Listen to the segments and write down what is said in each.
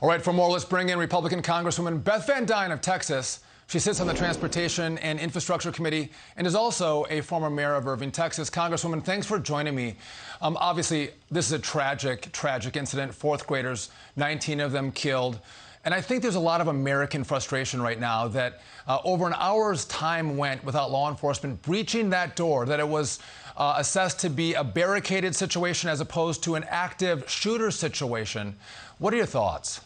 All right, for more, let's bring in Republican Congresswoman Beth Van Duyne of Texas. She sits on the Transportation and Infrastructure Committee and is also a former mayor of Irving, Texas. Congresswoman, thanks for joining me. Obviously, this is a tragic incident. Fourth graders, 19 of them killed. And I think there's a lot of American frustration right now that over an hour's time went without law enforcement breaching that door, that it was assessed to be a barricaded situation as opposed to an active shooter situation. What are your thoughts?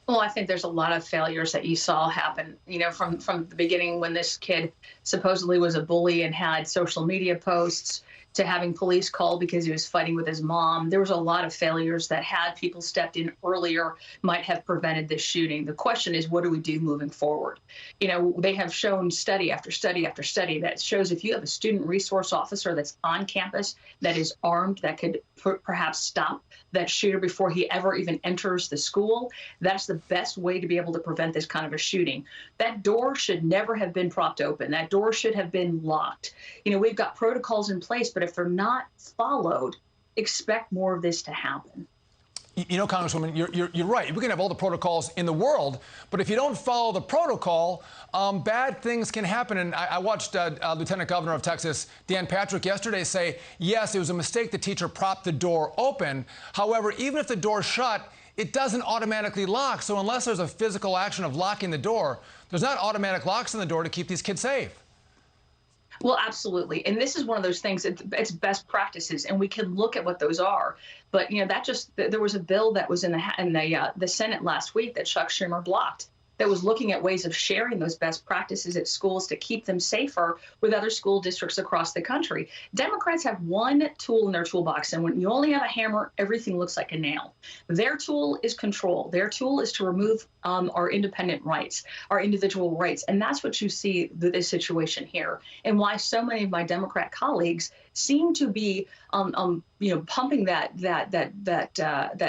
Well, I think there's a lot of failures that you saw happen, from the beginning when this kid supposedly was a bully and had social media posts to having police called because he was fighting with his mom. There was a lot of failures that had people stepped in earlier might have prevented this shooting. The question is, what do we do moving forward? They have shown study after study after study that shows if you have a student resource officer that's on campus, that is armed, that could perhaps stop that shooter before he ever even enters the school, that's the best way to be able to prevent this kind of a shooting. That door should never have been propped open. That door should have been locked. We've got protocols in place, but if they're not followed, expect more of this to happen. Congresswoman, you're right. We can have all the protocols in the world, but if you don't follow the protocol, bad things can happen. And I watched Lieutenant Governor of Texas, Dan Patrick, yesterday say, yes, it was a mistake the teacher propped the door open. However, even if the door's shut, it doesn't automatically lock. So unless there's a physical action of locking the door, there's not automatic locks on the door to keep these kids safe. Well, absolutely. And this is one of those things, it's best practices, and we can look at what those are. But, there was a bill that was in the Senate last week that Chuck Schumer blocked that was looking at ways of sharing those best practices at schools to keep them safer with other school districts across the country. Democrats have one tool in their toolbox, and when you only have a hammer, everything looks like a nail. Their tool is control. Their tool is to remove our independent rights, our individual rights, and that's what you see with this situation here, and why so many of my Democrat colleagues seem to be, pumping that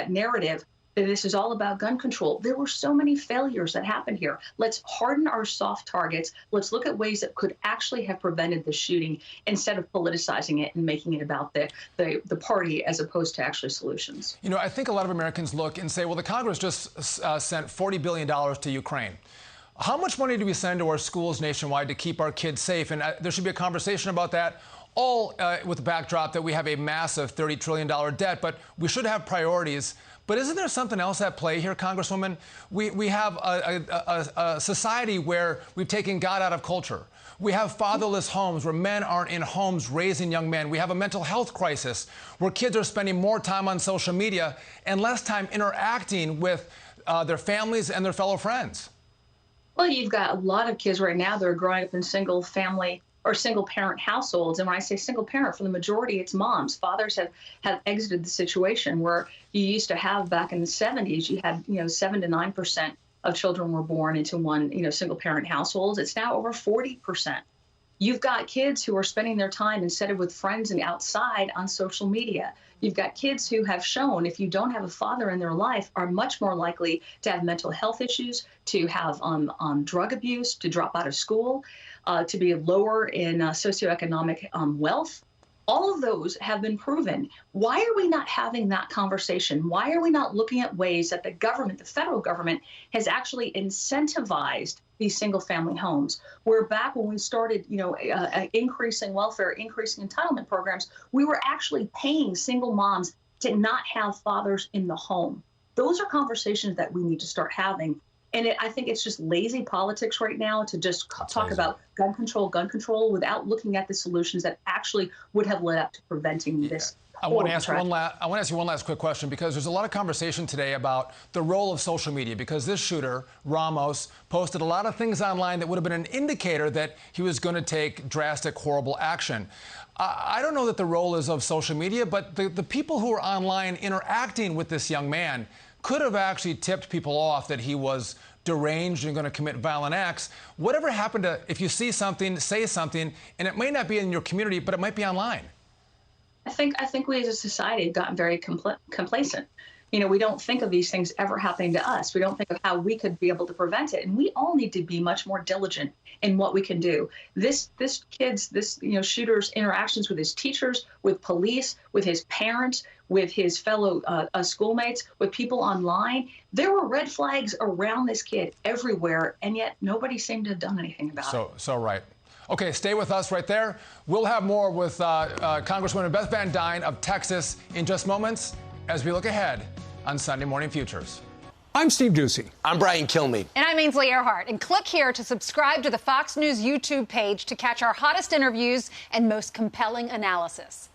narrative that this is all about gun control. There were so many failures that happened here. Let's harden our soft targets. Let's look at ways that could actually have prevented the shooting instead of politicizing it and making it about the party as opposed to actually solutions. I think a lot of Americans look and say, well, the Congress just sent $40 billion to Ukraine. How much money do we send to our schools nationwide to keep our kids safe? And there should be a conversation about that, all with the backdrop that we have a massive $30 trillion debt, but we should have priorities. But isn't there something else at play here, Congresswoman? We have a society where we've taken God out of culture. We have fatherless homes where men aren't in homes raising young men. We have a mental health crisis where kids are spending more time on social media and less time interacting with their families and their fellow friends. Well, you've got a lot of kids right now that are growing up in single family or single parent households. And when I say single parent, for the majority, it's moms. Fathers have exited the situation where you used to have back in the 70s, you had, 7 to 9% of children were born into one, single parent households. It's now over 40%. You've got kids who are spending their time instead of with friends and outside on social media. You've got kids who have shown if you don't have a father in their life are much more likely to have mental health issues, to have drug abuse, to drop out of school, to be lower in socioeconomic wealth. All of those have been proven. Why are we not having that conversation? Why are we not looking at ways that the government, the federal government, has actually incentivized these single-family homes? Where back when we started, increasing welfare, increasing entitlement programs, we were actually paying single moms to not have fathers in the home. Those are conversations that we need to start having. And I think it's just lazy politics right now to just talk about gun control without looking at the solutions that actually would have led up to preventing this. I want to ask you one last quick question, because there's a lot of conversation today about the role of social media, because this shooter, Ramos, posted a lot of things online that would have been an indicator that he was going to take drastic, horrible action. I don't know that the role is of social media, but the people who are online interacting with this young man could have actually tipped people off that he was deranged and going to commit violent acts. Whatever happened to, if you see something, say something, and it may not be in your community, but it might be online? I think we as a society have gotten very complacent. We don't think of these things ever happening to us. We don't think of how we could be able to prevent it. And we all need to be much more diligent in what we can do. This shooter's interactions with his teachers, with police, with his parents, with his fellow schoolmates, with people online. There were red flags around this kid everywhere, and yet nobody seemed to have done anything about it. So right. Okay, stay with us right there. We'll have more with Congresswoman Beth Van Duyne of Texas in just moments as we look ahead on Sunday Morning Futures. I'm Steve Doocy. I'm Brian Kilmeade. And I'm Ainsley Earhart. And click here to subscribe to the Fox News YouTube page to catch our hottest interviews and most compelling analysis.